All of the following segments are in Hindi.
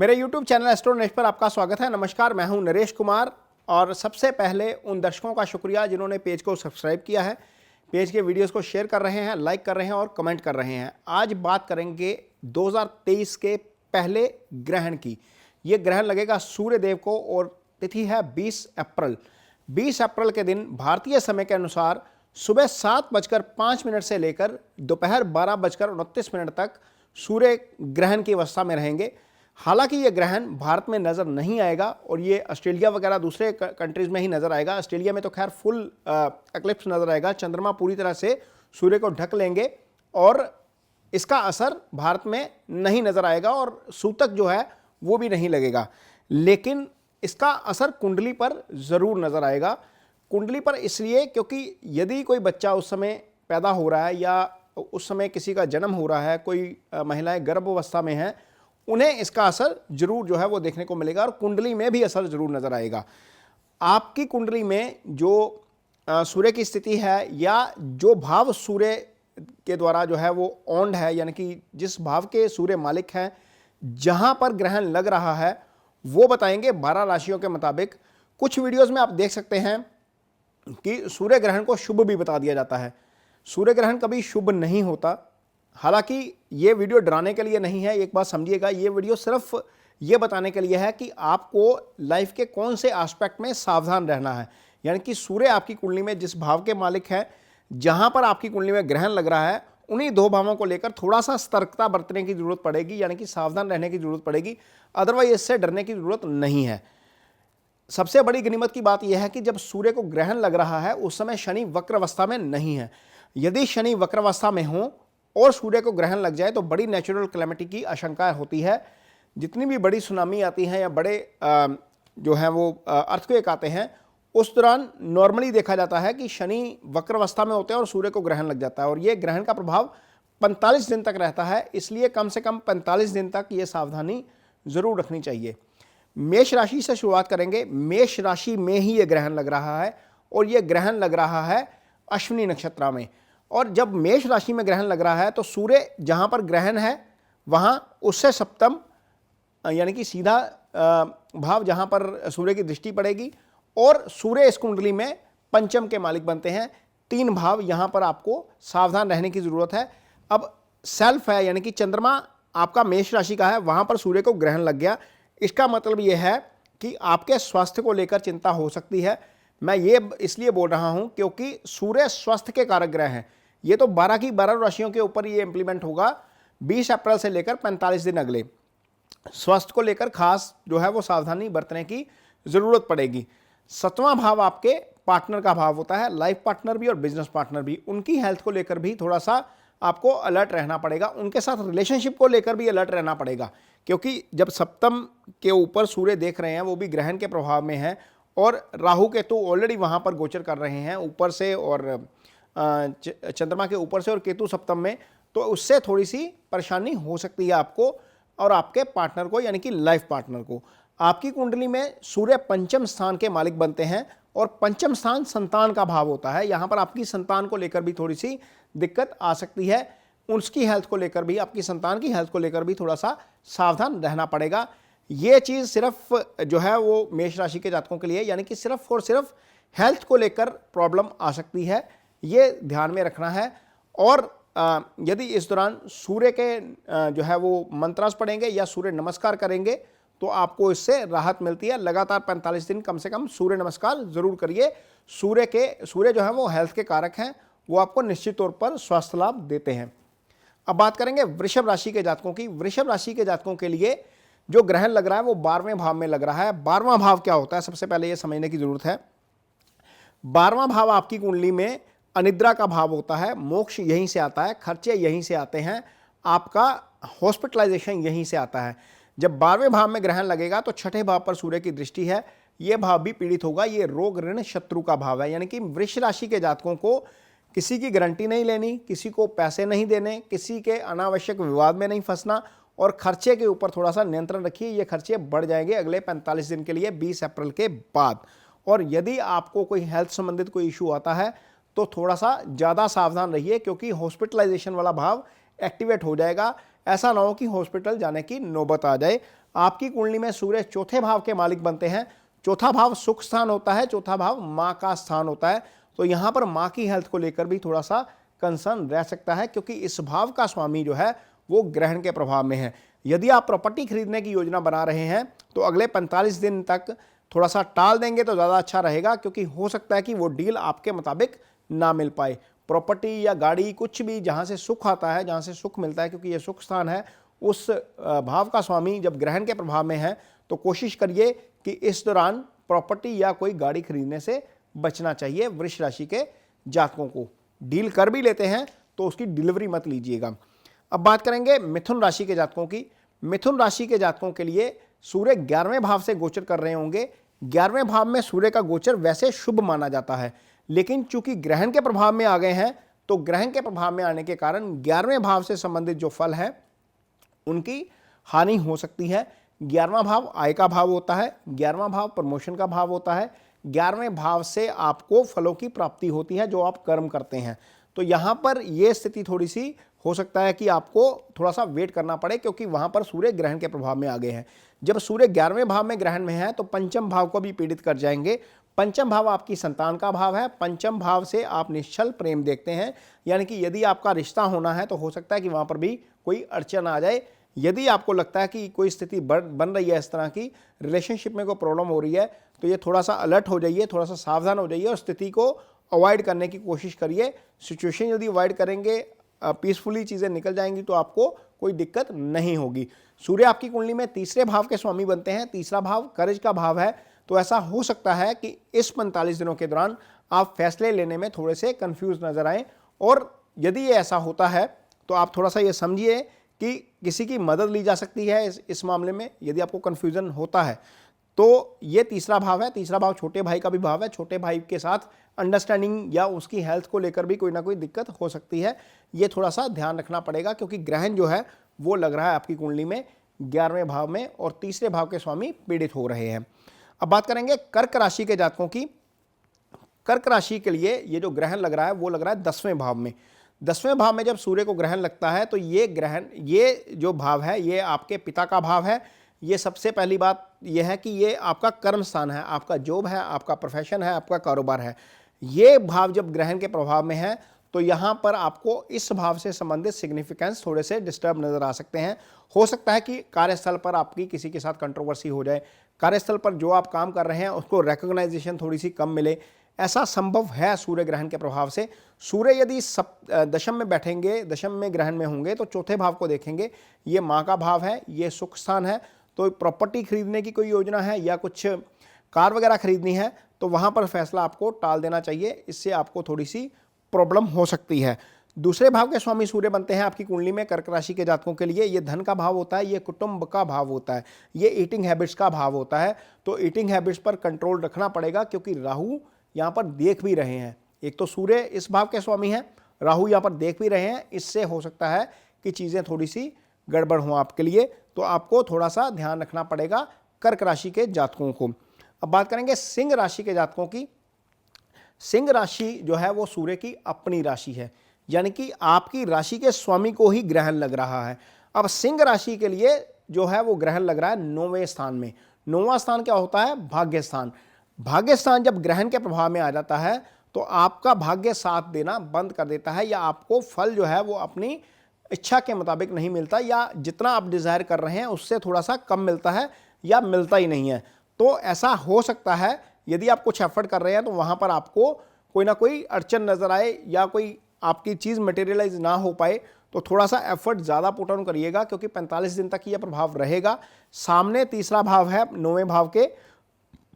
मेरे YouTube चैनल एस्ट्रो नरेश पर आपका स्वागत है। नमस्कार, मैं हूं नरेश कुमार। और सबसे पहले उन दर्शकों का शुक्रिया जिन्होंने पेज को सब्सक्राइब किया है, पेज के वीडियोस को शेयर कर रहे हैं, लाइक कर रहे हैं और कमेंट कर रहे हैं। आज बात करेंगे 2023 के पहले ग्रहण की। ये ग्रहण लगेगा सूर्य देव को और तिथि है 20 अप्रैल। 20 अप्रैल के दिन भारतीय समय के अनुसार सुबह 7:05 से लेकर दोपहर 12:29 तक सूर्य ग्रहण की अवस्था में रहेंगे। हालांकि ये ग्रहण भारत में नज़र नहीं आएगा और ये ऑस्ट्रेलिया वगैरह दूसरे कंट्रीज में ही नज़र आएगा। ऑस्ट्रेलिया में तो खैर फुल एक्लिप्स नज़र आएगा, चंद्रमा पूरी तरह से सूर्य को ढक लेंगे और इसका असर भारत में नहीं नज़र आएगा और सूतक जो है वो भी नहीं लगेगा। लेकिन इसका असर कुंडली पर ज़रूर नज़र आएगा। कुंडली पर इसलिए क्योंकि यदि कोई बच्चा उस समय पैदा हो रहा है या उस समय किसी का जन्म हो रहा है, कोई महिलाएं गर्भावस्था में हैं, उन्हें इसका असर जरूर जो है वो देखने को मिलेगा और कुंडली में भी असर जरूर नजर आएगा। आपकी कुंडली में जो सूर्य की स्थिति है या जो भाव सूर्य के द्वारा जो है वो ऑन्ड है, यानी कि जिस भाव के सूर्य मालिक हैं, जहां पर ग्रहण लग रहा है, वो बताएंगे 12 राशियों के मुताबिक। कुछ वीडियोस में आप देख सकते हैं कि सूर्य ग्रहण को शुभ भी बता दिया जाता है। सूर्य ग्रहण कभी शुभ नहीं होता। हालांकि ये वीडियो डराने के लिए नहीं है, एक बात समझिएगा, ये वीडियो सिर्फ ये बताने के लिए है कि आपको लाइफ के कौन से एस्पेक्ट में सावधान रहना है। यानी कि सूर्य आपकी कुंडली में जिस भाव के मालिक है, जहां पर आपकी कुंडली में ग्रहण लग रहा है, उन्हीं दो भावों को लेकर थोड़ा सा सतर्कता बरतने की जरूरत पड़ेगी, यानी कि सावधान रहने की जरूरत पड़ेगी। अदरवाइज इससे डरने की जरूरत नहीं है। सबसे बड़ी गनीमत की बात यह है कि जब सूर्य को ग्रहण लग रहा है उस समय शनि वक्र अवस्था में नहीं है। यदि शनि वक्र अवस्था में हो और सूर्य को ग्रहण लग जाए तो बड़ी नेचुरल कैलेमिटी की आशंका होती है। जितनी भी बड़ी सुनामी आती हैं या बड़े जो हैं वो अर्थक्वेक आते हैं, उस दौरान नॉर्मली देखा जाता है कि शनि वक्र अवस्था में होते हैं और सूर्य को ग्रहण लग जाता है और ये ग्रहण का प्रभाव 45 दिन तक रहता है। इसलिए कम से कम 45 दिन तक ये सावधानी जरूर रखनी चाहिए। मेष राशि से शुरुआत करेंगे। मेष राशि में ही ये ग्रहण लग रहा है और ये ग्रहण लग रहा है अश्विनी नक्षत्र में। और जब मेष राशि में ग्रहण लग रहा है तो सूर्य जहां पर ग्रहण है वहां उससे सप्तम यानी कि सीधा भाव जहां पर सूर्य की दृष्टि पड़ेगी और सूर्य इस कुंडली में पंचम के मालिक बनते हैं। 3 भाव यहां पर आपको सावधान रहने की जरूरत है। अब सेल्फ है, यानी कि चंद्रमा आपका मेष राशि का है, वहां पर सूर्य को ग्रहण लग गया। इसका मतलब यह है कि आपके स्वास्थ्य को लेकर चिंता हो सकती है। मैं ये इसलिए बोल रहा हूं क्योंकि सूर्य स्वास्थ्य के कारक ग्रह हैं। ये तो 12 की 12 राशियों के ऊपर ये इंप्लीमेंट होगा 20 अप्रैल से लेकर 45 दिन अगले। स्वास्थ्य को लेकर खास जो है वो सावधानी बरतने की जरूरत पड़ेगी। 7वां भाव आपके पार्टनर का भाव होता है, लाइफ पार्टनर भी और बिजनेस पार्टनर भी। उनकी हेल्थ को लेकर भी थोड़ा सा आपको अलर्ट रहना पड़ेगा, उनके साथ रिलेशनशिप को लेकर भी अलर्ट रहना पड़ेगा। क्योंकि जब सप्तम के ऊपर सूर्य देख रहे हैं, वो भी ग्रहण के प्रभाव में है और राहु केतु ऑलरेडी वहां पर गोचर कर रहे हैं ऊपर से और चंद्रमा के ऊपर से और केतु सप्तम में, तो उससे थोड़ी सी परेशानी हो सकती है आपको और आपके पार्टनर को, यानी कि लाइफ पार्टनर को। आपकी कुंडली में सूर्य पंचम स्थान के मालिक बनते हैं और पंचम स्थान संतान का भाव होता है। यहां पर आपकी संतान को लेकर भी थोड़ी सी दिक्कत आ सकती है। उसकी हेल्थ को लेकर भी, आपकी संतान की हेल्थ को लेकर भी थोड़ा सा सावधान रहना पड़ेगा। ये चीज सिर्फ जो है वो मेष राशि के जातकों के लिए, यानी कि सिर्फ और सिर्फ हेल्थ को लेकर प्रॉब्लम आ सकती है, ये ध्यान में रखना है। और यदि इस दौरान सूर्य के जो है वो मंत्रास पढ़ेंगे या सूर्य नमस्कार करेंगे तो आपको इससे राहत मिलती है। लगातार 45 दिन कम से कम सूर्य नमस्कार जरूर करिए। सूर्य जो है वो हेल्थ के कारक हैं, वो आपको निश्चित तौर पर स्वास्थ्य लाभ देते हैं। अब बात करेंगे वृषभ राशि के जातकों की। वृषभ राशि के जातकों के लिए जो ग्रहण लग रहा है वो 12वें भाव में लग रहा है। 12वां भाव क्या होता है, सबसे पहले ये समझने की जरूरत है। 12वां भाव आपकी कुंडली में अनिद्रा का भाव होता है। मोक्ष यहीं से आता है, खर्चे यहीं से आते हैं, आपका हॉस्पिटलाइजेशन यहीं से आता है। जब 12वें भाव में ग्रहण लगेगा तो 6ठे भाव पर सूर्य की दृष्टि है, यह भाव भी पीड़ित होगा। ये रोग ऋण शत्रु का भाव है। यानी कि वृष राशि के जातकों को किसी की गारंटी नहीं लेनी, किसी को पैसे नहीं देने, किसी के अनावश्यक विवाद में नहीं फंसना और खर्चे के ऊपर थोड़ा सा नियंत्रण रखिए। ये खर्चे बढ़ जाएंगे अगले 45 दिन के लिए 20 अप्रैल के बाद। और यदि आपको कोई हेल्थ संबंधित कोई इशू आता है तो थोड़ा सा ज़्यादा सावधान रहिए, क्योंकि हॉस्पिटलाइजेशन वाला भाव एक्टिवेट हो जाएगा। ऐसा ना हो कि हॉस्पिटल जाने की नौबत आ जाए। आपकी कुंडली में सूर्य चौथे भाव के मालिक बनते हैं। चौथा भाव सुख स्थान होता है, चौथा भाव माँ का स्थान होता है। तो यहाँ पर माँ की हेल्थ को लेकर भी थोड़ा सा कंसर्न रह सकता है, क्योंकि इस भाव का स्वामी जो है वो ग्रहण के प्रभाव में है। यदि आप प्रॉपर्टी खरीदने की योजना बना रहे हैं तो अगले 45 दिन तक थोड़ा सा टाल देंगे तो ज़्यादा अच्छा रहेगा, क्योंकि हो सकता है कि वो डील आपके मुताबिक ना मिल पाए। प्रॉपर्टी या गाड़ी, कुछ भी जहाँ से सुख आता है, जहाँ से सुख मिलता है, क्योंकि ये सुख स्थान है, उस भाव का स्वामी जब ग्रहण के प्रभाव में है तो कोशिश करिए कि इस दौरान प्रॉपर्टी या कोई गाड़ी खरीदने से बचना चाहिए। वृष राशि के जातकों को डील कर भी लेते हैं तो उसकी डिलीवरी मत लीजिएगा। अब बात करेंगे मिथुन राशि के जातकों की। मिथुन राशि के जातकों के लिए सूर्य 11वें भाव से गोचर कर रहे होंगे। 11वें भाव में सूर्य का गोचर वैसे शुभ माना जाता है, लेकिन चूंकि ग्रहण के प्रभाव में आ गए हैं तो ग्रहण के प्रभाव में आने के कारण 11वें भाव से संबंधित जो फल है उनकी हानि हो सकती है। 11वां भाव आय का भाव होता है, 11वां भाव प्रमोशन का भाव होता है। 11वें भाव से आपको फलों की प्राप्ति होती है जो आप कर्म करते हैं। तो यहाँ पर यह स्थिति थोड़ी सी हो सकता है कि आपको थोड़ा सा वेट करना पड़े, क्योंकि वहाँ पर सूर्य ग्रहण के प्रभाव में आ गए हैं। जब सूर्य 11वें भाव में ग्रहण में है तो पंचम भाव को भी पीड़ित कर जाएंगे। पंचम भाव आपकी संतान का भाव है। पंचम भाव से आप निश्चल प्रेम देखते हैं, यानी कि यदि आपका रिश्ता होना है तो हो सकता है कि वहाँ पर भी कोई अड़चन आ जाए। यदि आपको लगता है कि कोई स्थिति बन रही है इस तरह की, रिलेशनशिप में कोई प्रॉब्लम हो रही है, तो ये थोड़ा सा अलर्ट हो जाइए, थोड़ा सा सावधान हो जाइए और स्थिति को अवॉइड करने की कोशिश करिए। सिचुएशन यदि अवॉइड करेंगे, पीसफुली चीज़ें निकल जाएंगी तो आपको कोई दिक्कत नहीं होगी। सूर्य आपकी कुंडली में तीसरे भाव के स्वामी बनते हैं। तीसरा भाव कर्ज का भाव है, तो ऐसा हो सकता है कि इस 45 दिनों के दौरान आप फैसले लेने में थोड़े से कंफ्यूज नजर आए। और यदि ये ऐसा होता है तो आप थोड़ा सा ये समझिए कि किसी की मदद ली जा सकती है इस मामले में, यदि आपको कन्फ्यूजन होता है तो। ये तीसरा भाव है। तीसरा भाव छोटे भाई का भी भाव है। छोटे भाई के साथ अंडरस्टैंडिंग या उसकी हेल्थ को लेकर भी कोई ना कोई दिक्कत हो सकती है। ये थोड़ा सा ध्यान रखना पड़ेगा, क्योंकि ग्रहण जो है वो लग रहा है आपकी कुंडली में 11वें भाव में और तीसरे भाव के स्वामी पीड़ित हो रहे हैं। अब बात करेंगे कर्क राशि के जातकों की। कर्क राशि के लिए ये जो ग्रहण लग रहा है वो लग रहा है 10वें भाव में। 10वें भाव में जब सूर्य को ग्रहण लगता है तो ये जो भाव है ये आपके पिता का भाव है। ये सबसे पहली बात यह है कि ये आपका कर्म स्थान है, आपका जॉब है, आपका प्रोफेशन है, आपका कारोबार है। ये भाव जब ग्रहण के प्रभाव में है तो यहाँ पर आपको इस भाव से संबंधित सिग्निफिकेंस थोड़े से डिस्टर्ब नजर आ सकते हैं। हो सकता है कि कार्यस्थल पर आपकी किसी के साथ कंट्रोवर्सी हो जाए, कार्यस्थल पर जो आप काम कर रहे हैं उसको रिकॉग्नाइजेशन थोड़ी सी कम मिले, ऐसा संभव है सूर्य ग्रहण के प्रभाव से। सूर्य यदि दशम में बैठेंगे, दशम में ग्रहण में होंगे तो चौथे भाव को देखेंगे। ये माँ का भाव है, ये सुख स्थान है। तो प्रॉपर्टी खरीदने की कोई योजना है या कुछ कार वगैरह खरीदनी है तो वहाँ पर फैसला आपको टाल देना चाहिए, इससे आपको थोड़ी सी प्रॉब्लम हो सकती है। दूसरे भाव के स्वामी सूर्य बनते हैं आपकी कुंडली में कर्क राशि के जातकों के लिए। ये धन का भाव होता है, ये कुटुंब का भाव होता है, ये ईटिंग हैबिट्स का भाव होता है। तो ईटिंग हैबिट्स पर कंट्रोल रखना पड़ेगा, क्योंकि राहु यहाँ पर देख भी रहे हैं। एक तो सूर्य इस भाव के स्वामी हैं, राहु यहाँ पर देख भी रहे हैं। इससे हो सकता है कि चीज़ें थोड़ी सी गड़बड़ हों आपके लिए, तो आपको थोड़ा सा ध्यान रखना पड़ेगा कर्क राशि के जातकों को। अब बात करेंगे सिंह राशि के जातकों की। सिंह राशि जो है वो सूर्य की अपनी राशि है, यानी कि आपकी राशि के स्वामी को ही ग्रहण लग रहा है। अब सिंह राशि के लिए जो है वो ग्रहण लग रहा है 9वें स्थान में। 9वां स्थान क्या होता है? भाग्य स्थान। भाग्य स्थान जब ग्रहण के प्रभाव में आ जाता है तो आपका भाग्य साथ देना बंद कर देता है, या आपको फल जो है वो अपनी इच्छा के मुताबिक नहीं मिलता, या जितना आप डिजायर कर रहे हैं उससे थोड़ा सा कम मिलता है या मिलता ही नहीं है। तो ऐसा हो सकता है यदि आप कुछ एफर्ट कर रहे हैं तो वहां पर आपको कोई ना कोई अड़चन नजर आए या कोई आपकी चीज़ मटेरियलाइज ना हो पाए, तो थोड़ा सा एफर्ट ज़्यादा पुट ऑन करिएगा, क्योंकि 45 दिन तक यह प्रभाव रहेगा। सामने तीसरा भाव है 9वें भाव के,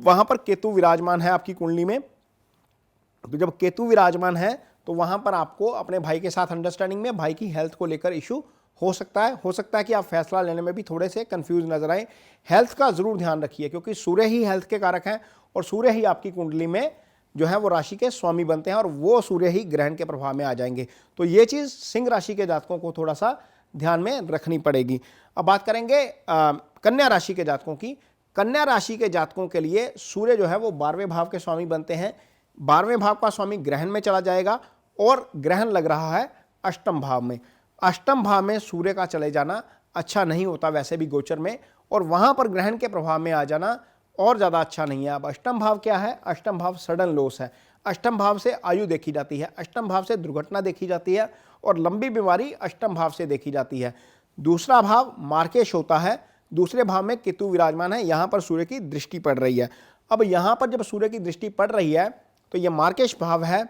वहां पर केतु विराजमान है आपकी कुंडली में। तो जब केतु विराजमान है तो वहां पर आपको अपने भाई के साथ अंडरस्टैंडिंग में भाई की हेल्थ को लेकर इशू हो सकता है कि आप फैसला लेने में भी थोड़े से कंफ्यूज नजर आए। हेल्थ का जरूर ध्यान रखिए, क्योंकि सूर्य ही हेल्थ के कारक हैं और सूर्य ही आपकी कुंडली में जो है वो राशि के स्वामी बनते हैं और वो सूर्य ही ग्रहण के प्रभाव में आ जाएंगे। तो ये चीज़ सिंह राशि के जातकों को थोड़ा सा ध्यान में रखनी पड़ेगी। अब बात करेंगे कन्या राशि के जातकों की। कन्या राशि के जातकों के लिए सूर्य जो है वो 12वें भाव के स्वामी बनते हैं। 12वें भाव का स्वामी ग्रहण में चला जाएगा और ग्रहण लग रहा है अष्टम भाव में। अष्टम भाव में सूर्य का चले जाना अच्छा नहीं होता वैसे भी गोचर में, और वहाँ पर ग्रहण के प्रभाव में आ जाना और ज़्यादा अच्छा नहीं है। अब अष्टम भाव क्या है? अष्टम भाव सडन लॉस है। अष्टम भाव से आयु देखी जाती है, अष्टम भाव से दुर्घटना देखी जाती है और लंबी बीमारी अष्टम भाव से देखी जाती है। दूसरा भाव मार्केश होता है, दूसरे भाव में केतु विराजमान है, यहाँ पर सूर्य की दृष्टि पड़ रही है। अब यहाँ पर जब सूर्य की दृष्टि पड़ रही है तो ये मार्केश भाव है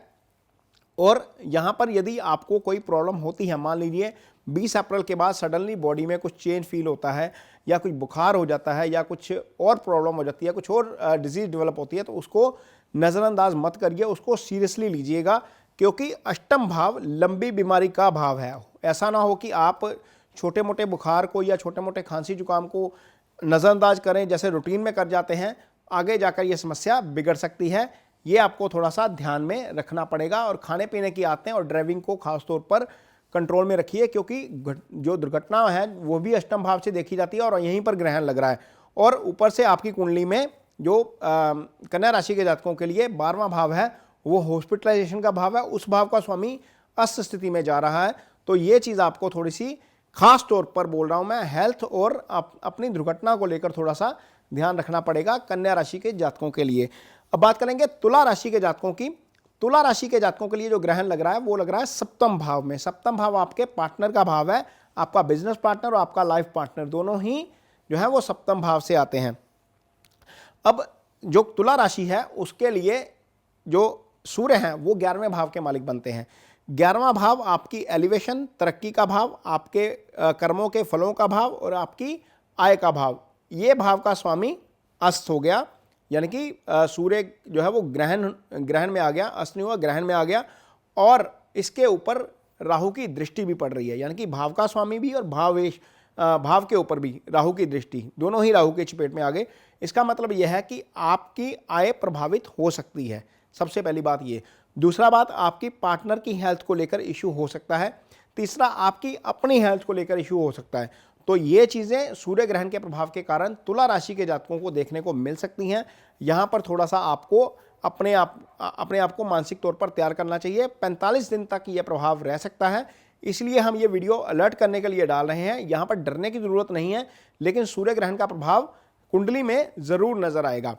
और यहाँ पर यदि आपको कोई प्रॉब्लम होती है, मान लीजिए 20 अप्रैल के बाद सडनली बॉडी में कुछ चेंज फील होता है या कुछ बुखार हो जाता है या कुछ और प्रॉब्लम हो जाती है, कुछ और डिजीज डेवलप होती है, तो उसको नज़रअंदाज मत करिए, उसको सीरियसली लीजिएगा, क्योंकि अष्टम भाव लंबी बीमारी का भाव है। ऐसा ना हो कि आप छोटे मोटे बुखार को या छोटे मोटे खांसी जुकाम को नज़रअंदाज करें, जैसे रूटीन में कर जाते हैं, आगे जाकर यह समस्या बिगड़ सकती है। ये आपको थोड़ा सा ध्यान में रखना पड़ेगा। और खाने पीने की आदतें और ड्राइविंग को खासतौर पर कंट्रोल में रखिए, क्योंकि जो दुर्घटना है वो भी अष्टम भाव से देखी जाती है और यहीं पर ग्रहण लग रहा है। और ऊपर से आपकी कुंडली में जो कन्या राशि के जातकों के लिए 12वां भाव है वो हॉस्पिटलाइजेशन का भाव है, उस भाव का स्वामी अस्त स्थिति में जा रहा है। तो ये चीज़ आपको थोड़ी सी खास तौर पर बोल रहा हूँ मैं, हेल्थ और अपनी दुर्घटना को लेकर थोड़ा सा ध्यान रखना पड़ेगा कन्या राशि के जातकों के लिए। अब बात करेंगे तुला राशि के जातकों की। तुला राशि के जातकों के लिए जो ग्रहण लग रहा है वो लग रहा है सप्तम भाव में। सप्तम भाव आपके पार्टनर का भाव है, आपका बिजनेस पार्टनर और आपका लाइफ पार्टनर दोनों ही जो है वो सप्तम भाव से आते हैं। अब जो तुला राशि है उसके लिए जो सूर्य हैं वो 11वें भाव के मालिक बनते हैं। 11वां भाव आपकी एलिवेशन, तरक्की का भाव, आपके कर्मों के फलों का भाव और आपकी आय का भाव, ये भाव का स्वामी अस्त हो गया, यानी कि सूर्य जो है वो ग्रहण में आ गया, अस्त नहीं हुआ, ग्रहण में आ गया। और इसके ऊपर राहु की दृष्टि भी पड़ रही है, यानी कि भाव का स्वामी भी और भाव के ऊपर भी राहु की दृष्टि, दोनों ही राहु के चपेट में आ गए। इसका मतलब यह है कि आपकी आय प्रभावित हो सकती है, सबसे पहली बात ये। दूसरा बात, आपकी पार्टनर की हेल्थ को लेकर इशू हो सकता है। तीसरा, आपकी अपनी हेल्थ को लेकर इशू हो सकता है। तो ये चीज़ें सूर्य ग्रहण के प्रभाव के कारण तुला राशि के जातकों को देखने को मिल सकती हैं। यहाँ पर थोड़ा सा आपको अपने आप को मानसिक तौर पर तैयार करना चाहिए। 45 दिन तक ये प्रभाव रह सकता है, इसलिए हम ये वीडियो अलर्ट करने के लिए डाल रहे हैं। यहाँ पर डरने की ज़रूरत नहीं है, लेकिन सूर्य ग्रहण का प्रभाव कुंडली में ज़रूर नजर आएगा।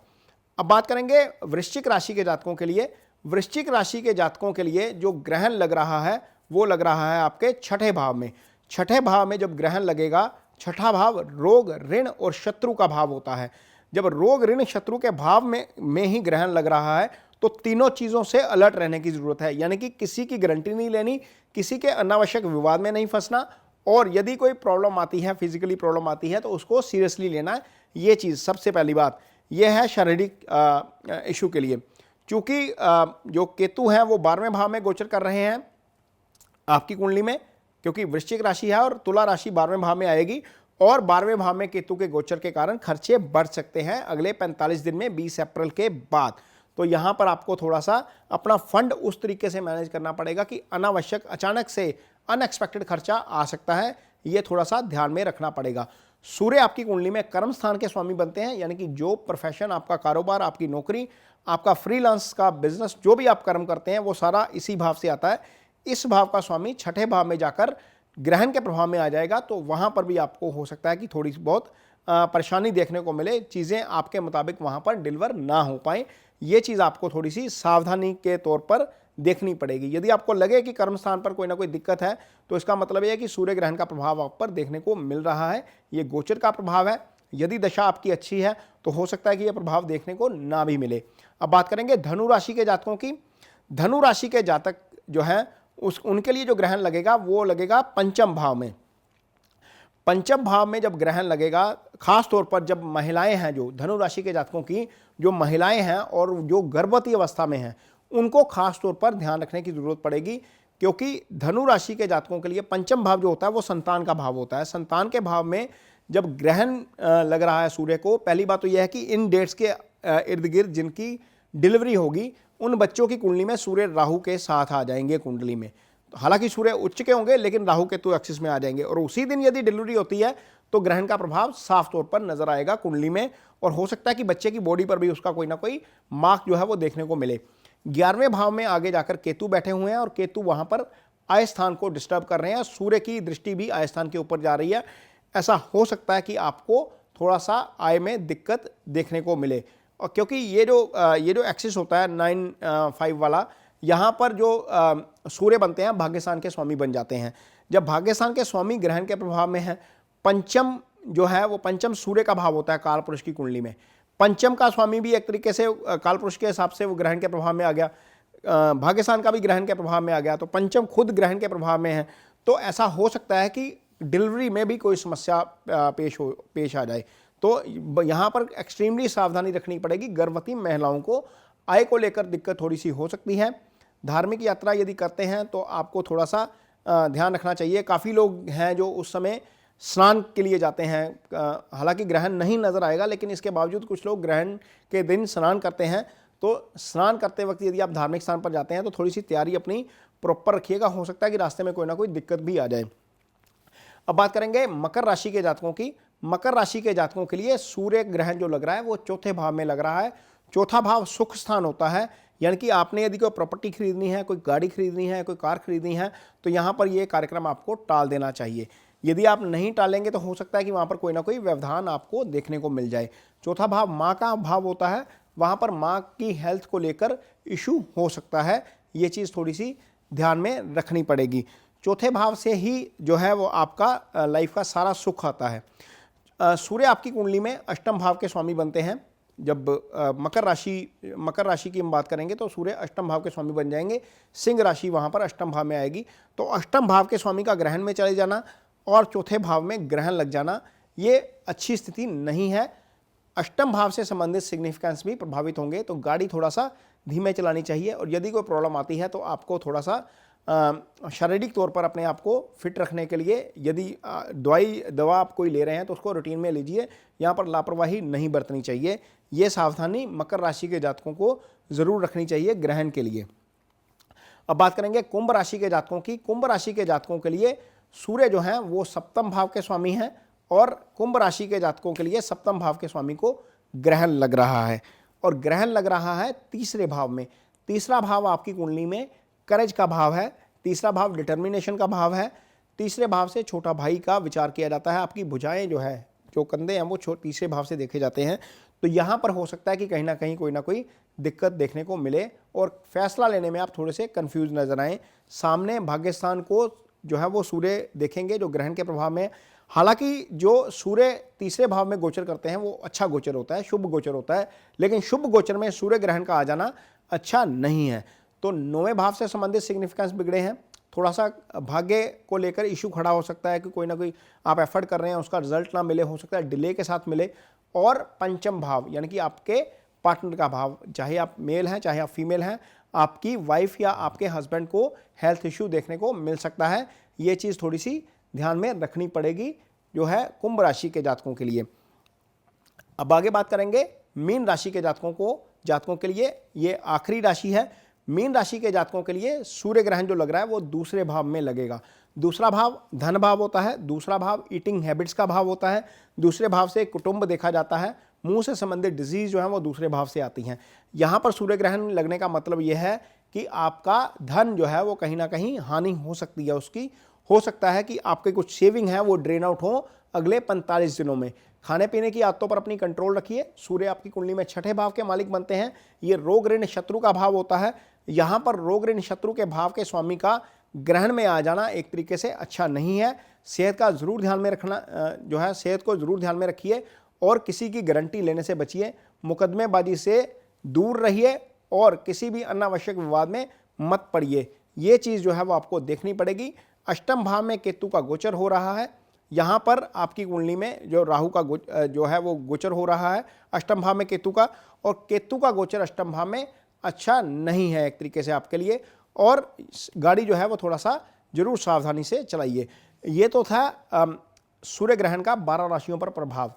अब बात करेंगे वृश्चिक राशि के जातकों के लिए। वृश्चिक राशि के जातकों के लिए जो ग्रहण लग रहा है वो लग रहा है आपके छठे भाव में। छठे भाव में जब ग्रहण लगेगा, छठा भाव रोग, ऋण और शत्रु का भाव होता है। जब रोग, ऋण, शत्रु के भाव में ही ग्रहण लग रहा है तो तीनों चीज़ों से अलर्ट रहने की ज़रूरत है, यानी कि किसी की गारंटी नहीं लेनी, किसी के अनावश्यक विवाद में नहीं फंसना, और यदि कोई प्रॉब्लम आती है, फिजिकली प्रॉब्लम आती है, तो उसको सीरियसली लेना है। ये चीज़ सबसे पहली बात यह है शारीरिक इशू के लिए। चूँकि जो केतु हैं वो 12वें भाव में गोचर कर रहे हैं आपकी कुंडली में, क्योंकि वृश्चिक राशि है और तुला राशि 12वें भाव में आएगी, और 12वें भाव में केतु के गोचर के कारण खर्चे बढ़ सकते हैं अगले 45 दिन में, 20 अप्रैल के बाद। तो यहाँ पर आपको थोड़ा सा अपना फंड उस तरीके से मैनेज करना पड़ेगा कि अनावश्यक, अचानक से अनएक्सपेक्टेड खर्चा आ सकता है, ये थोड़ा सा ध्यान में रखना पड़ेगा। सूर्य आपकी कुंडली में कर्म स्थान के स्वामी बनते हैं, यानी कि जो प्रोफेशन, आपका कारोबार, आपकी नौकरी, आपका फ्रीलांस का बिजनेस, जो भी आप कर्म करते हैं वो सारा इसी भाव से आता है। इस भाव का स्वामी छठे भाव में जाकर ग्रहण के प्रभाव में आ जाएगा, तो वहाँ पर भी आपको हो सकता है कि थोड़ी बहुत परेशानी देखने को मिले, चीज़ें आपके मुताबिक वहाँ पर डिलीवर ना हो पाए। ये चीज़ आपको थोड़ी सी सावधानी के तौर पर देखनी पड़ेगी। यदि आपको लगे कि कर्म स्थान पर कोई ना कोई दिक्कत है, तो इसका मतलब यह है कि सूर्य ग्रहण का प्रभाव आप पर देखने को मिल रहा है। ये गोचर का प्रभाव है, यदि दशा आपकी अच्छी है तो हो सकता है कि यह प्रभाव देखने को ना भी मिले। अब बात करेंगे धनु राशि के जातकों की। धनु राशि के जातक जो हैं उनके लिए जो ग्रहण लगेगा वो लगेगा पंचम भाव में। पंचम भाव में जब ग्रहण लगेगा, खास तौर पर जब महिलाएं हैं, जो धनु राशि के जातकों की जो महिलाएं हैं और जो गर्भवती अवस्था में हैं, उनको खास तौर पर ध्यान रखने की जरूरत पड़ेगी, क्योंकि धनु राशि के जातकों के लिए पंचम भाव जो होता है वो संतान का भाव होता है। संतान के भाव में जब ग्रहण लग रहा है सूर्य को, पहली बात तो यह है कि इन डेट्स के इर्द गिर्द जिनकी डिलीवरी होगी उन बच्चों की कुंडली में सूर्य राहु के साथ आ जाएंगे कुंडली में। हालांकि सूर्य उच्च के होंगे लेकिन राहु केतु एक्सिस में आ जाएंगे, और उसी दिन यदि डिलीवरी होती है तो ग्रहण का प्रभाव साफ तौर पर नजर आएगा कुंडली में, और हो सकता है कि बच्चे की बॉडी पर भी उसका कोई ना कोई मार्क जो है वो देखने को मिले। 11वें भाव में आगे जाकर केतु बैठे हुए हैं और केतु वहां पर आय स्थान को डिस्टर्ब कर रहे हैं। सूर्य की दृष्टि भी आय स्थान के ऊपर जा रही है। ऐसा हो सकता है कि आपको थोड़ा सा आय में दिक्कत देखने को मिले। और क्योंकि ये जो एक्सिस होता है 9-5 वाला, यहाँ पर जो सूर्य बनते हैं भाग्यस्थान के स्वामी बन जाते हैं। जब भाग्यस्थान के स्वामी ग्रहण के प्रभाव में है, पंचम जो है वो पंचम सूर्य का भाव होता है काल पुरुष की कुंडली में। पंचम का स्वामी भी एक तरीके से काल पुरुष के हिसाब से वो ग्रहण के प्रभाव में आ गया, भाग्यस्थान का भी ग्रहण के प्रभाव में आ गया, तो पंचम खुद ग्रहण के प्रभाव में है। तो ऐसा हो सकता है कि डिलीवरी में भी कोई समस्या पेश आ जाए। तो यहाँ पर एक्सट्रीमली सावधानी रखनी पड़ेगी। गर्भवती महिलाओं को आय को लेकर दिक्कत थोड़ी सी हो सकती है। धार्मिक यात्रा यदि करते हैं तो आपको थोड़ा सा ध्यान रखना चाहिए। काफ़ी लोग हैं जो उस समय स्नान के लिए जाते हैं, हालांकि ग्रहण नहीं नज़र आएगा, लेकिन इसके बावजूद कुछ लोग ग्रहण के दिन स्नान करते हैं। तो स्नान करते वक्त यदि आप धार्मिक स्थान पर जाते हैं तो थोड़ी सी तैयारी अपनी प्रॉपर रखिएगा, हो सकता है कि रास्ते में कोई ना कोई दिक्कत भी आ जाए। अब बात करेंगे मकर राशि के जातकों की। मकर राशि के जातकों के लिए सूर्य ग्रहण जो लग रहा है वो चौथे भाव में लग रहा है। चौथा भाव सुख स्थान होता है, यानी कि आपने यदि कोई प्रॉपर्टी खरीदनी है, कोई गाड़ी खरीदनी है, कोई कार खरीदनी है, तो यहाँ पर ये कार्यक्रम आपको टाल देना चाहिए। यदि आप नहीं टालेंगे तो हो सकता है कि वहाँ पर कोई ना कोई व्यवधान आपको देखने को मिल जाए। चौथा भाव माँ का भाव होता है, वहाँ पर माँ की हेल्थ को लेकर इशू हो सकता है। ये चीज़ थोड़ी सी ध्यान में रखनी पड़ेगी। चौथे भाव से ही जो है वो आपका लाइफ का सारा सुख आता है। सूर्य आपकी कुंडली में अष्टम भाव के स्वामी बनते हैं। जब मकर राशि की हम बात करेंगे तो सूर्य अष्टम भाव के स्वामी बन जाएंगे। सिंह राशि वहाँ पर अष्टम भाव में आएगी। तो अष्टम भाव के स्वामी का ग्रहण में चले जाना और चौथे भाव में ग्रहण लग जाना, ये अच्छी स्थिति नहीं है। अष्टम भाव से संबंधित सिग्निफिकेंस भी प्रभावित होंगे। तो गाड़ी थोड़ा सा धीमे चलानी चाहिए, और यदि कोई प्रॉब्लम आती है तो आपको थोड़ा सा शारीरिक तौर पर अपने आप को फिट रखने के लिए यदि दवा आप कोई ले रहे हैं तो उसको रूटीन में लीजिए। यहाँ पर लापरवाही नहीं बरतनी चाहिए। ये सावधानी मकर राशि के जातकों को ज़रूर रखनी चाहिए ग्रहण के लिए। अब बात करेंगे कुंभ राशि के जातकों की। कुंभ राशि के जातकों के लिए सूर्य जो हैं वो सप्तम भाव के स्वामी हैं, और कुंभ राशि के जातकों के लिए सप्तम भाव के स्वामी को ग्रहण लग रहा है, और ग्रहण लग रहा है तीसरे भाव में। तीसरा भाव आपकी कुंडली में करेज का भाव है, तीसरा भाव डिटर्मिनेशन का भाव है। तीसरे भाव से छोटा भाई का विचार किया जाता है। आपकी भुजाएं जो है, जो कंधे हैं, वो तीसरे भाव से देखे जाते हैं। तो यहाँ पर हो सकता है कि कहीं ना कहीं कोई ना कोई दिक्कत देखने को मिले, और फैसला लेने में आप थोड़े से कंफ्यूज नजर आएँ। सामने भाग्यस्थान को जो है वो सूर्य देखेंगे जो ग्रहण के प्रभाव में। हालांकि जो सूर्य तीसरे भाव में गोचर करते हैं वो अच्छा गोचर होता है, शुभ गोचर होता है, लेकिन शुभ गोचर में सूर्य ग्रहण का आ जाना अच्छा नहीं है। तो 9वें भाव से संबंधित सिग्निफिकेंस बिगड़े हैं। थोड़ा सा भाग्य को लेकर इशू खड़ा हो सकता है कि कोई ना कोई आप एफर्ट कर रहे हैं, उसका रिजल्ट ना मिले, हो सकता है डिले के साथ मिले। और पंचम भाव यानी कि आपके पार्टनर का भाव, चाहे आप मेल हैं चाहे आप फीमेल हैं, आपकी वाइफ या आपके हस्बैंड को हेल्थ इशू देखने को मिल सकता है। ये चीज़ थोड़ी सी ध्यान में रखनी पड़ेगी जो है कुंभ राशि के जातकों के लिए। अब आगे बात करेंगे मीन राशि के जातकों के लिए। ये आखिरी राशि है। मीन राशि के जातकों के लिए सूर्य ग्रहण जो लग रहा है वो दूसरे भाव में लगेगा। दूसरा भाव धन भाव होता है, दूसरा भाव ईटिंग हैबिट्स का भाव होता है, दूसरे भाव से कुटुंब देखा जाता है, मुंह से संबंधित डिजीज जो है वो दूसरे भाव से आती हैं। यहाँ पर सूर्य ग्रहण लगने का मतलब यह है कि आपका धन जो है वो कहीं ना कहीं हानि हो सकती है उसकी। हो सकता है कि आपके कुछ सेविंग है वो ड्रेन आउट हो अगले 45 दिनों में। खाने पीने की आदतों पर अपनी कंट्रोल रखिए। सूर्य आपकी कुंडली में छठे भाव के मालिक बनते हैं। ये रोग ऋण शत्रु का भाव होता है। यहाँ पर रोग ऋण शत्रु के भाव के स्वामी का ग्रहण में आ जाना एक तरीके से अच्छा नहीं है। सेहत का जरूर ध्यान में रखना जो है, सेहत को जरूर ध्यान में रखिए, और किसी की गारंटी लेने से बचिए। मुकदमेबाजी से दूर रहिए और किसी भी अनावश्यक विवाद में मत पड़िए। ये चीज़ जो है वो आपको देखनी पड़ेगी। अष्टम भाव में केतु का गोचर हो रहा है। यहाँ पर आपकी कुंडली में जो राहु का जो है वो गोचर हो रहा है अष्टम भाव में केतु का, और केतु का गोचर अष्टम भाव में अच्छा नहीं है एक तरीके से आपके लिए। और गाड़ी जो है वो थोड़ा सा जरूर सावधानी से चलाइए। ये तो था सूर्य ग्रहण का 12 राशियों पर प्रभाव।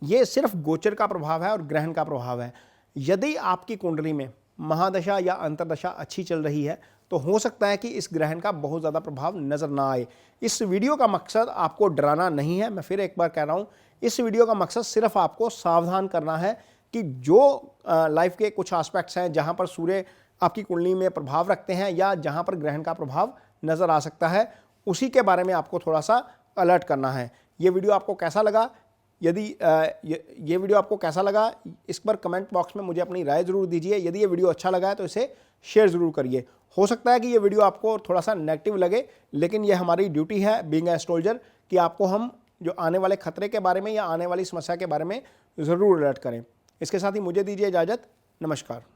ये सिर्फ गोचर का प्रभाव है और ग्रहण का प्रभाव है। यदि आपकी कुंडली में महादशा या अंतरदशा अच्छी चल रही है तो हो सकता है कि इस ग्रहण का बहुत ज़्यादा प्रभाव नज़र ना आए। इस वीडियो का मकसद आपको डराना नहीं है। मैं फिर एक बार कह रहा हूँ, इस वीडियो का मकसद सिर्फ आपको सावधान करना है कि जो लाइफ के कुछ एस्पेक्ट्स हैं जहाँ पर सूर्य आपकी कुंडली में प्रभाव रखते हैं या जहाँ पर ग्रहण का प्रभाव नज़र आ सकता है, उसी के बारे में आपको थोड़ा सा अलर्ट करना है। ये वीडियो आपको कैसा लगा यदि ये वीडियो आपको कैसा लगा इस पर कमेंट बॉक्स में मुझे अपनी राय ज़रूर दीजिए। यदि ये वीडियो अच्छा लगा है तो इसे शेयर ज़रूर करिए। हो सकता है कि ये वीडियो आपको थोड़ा सा नेगेटिव लगे, लेकिन ये हमारी ड्यूटी है बीइंग ए एस्ट्रोलॉजर कि आपको हम जो आने वाले खतरे के बारे में या आने वाली समस्या के बारे में ज़रूर अलर्ट करें। इसके साथ ही मुझे दीजिए इजाज़त। नमस्कार।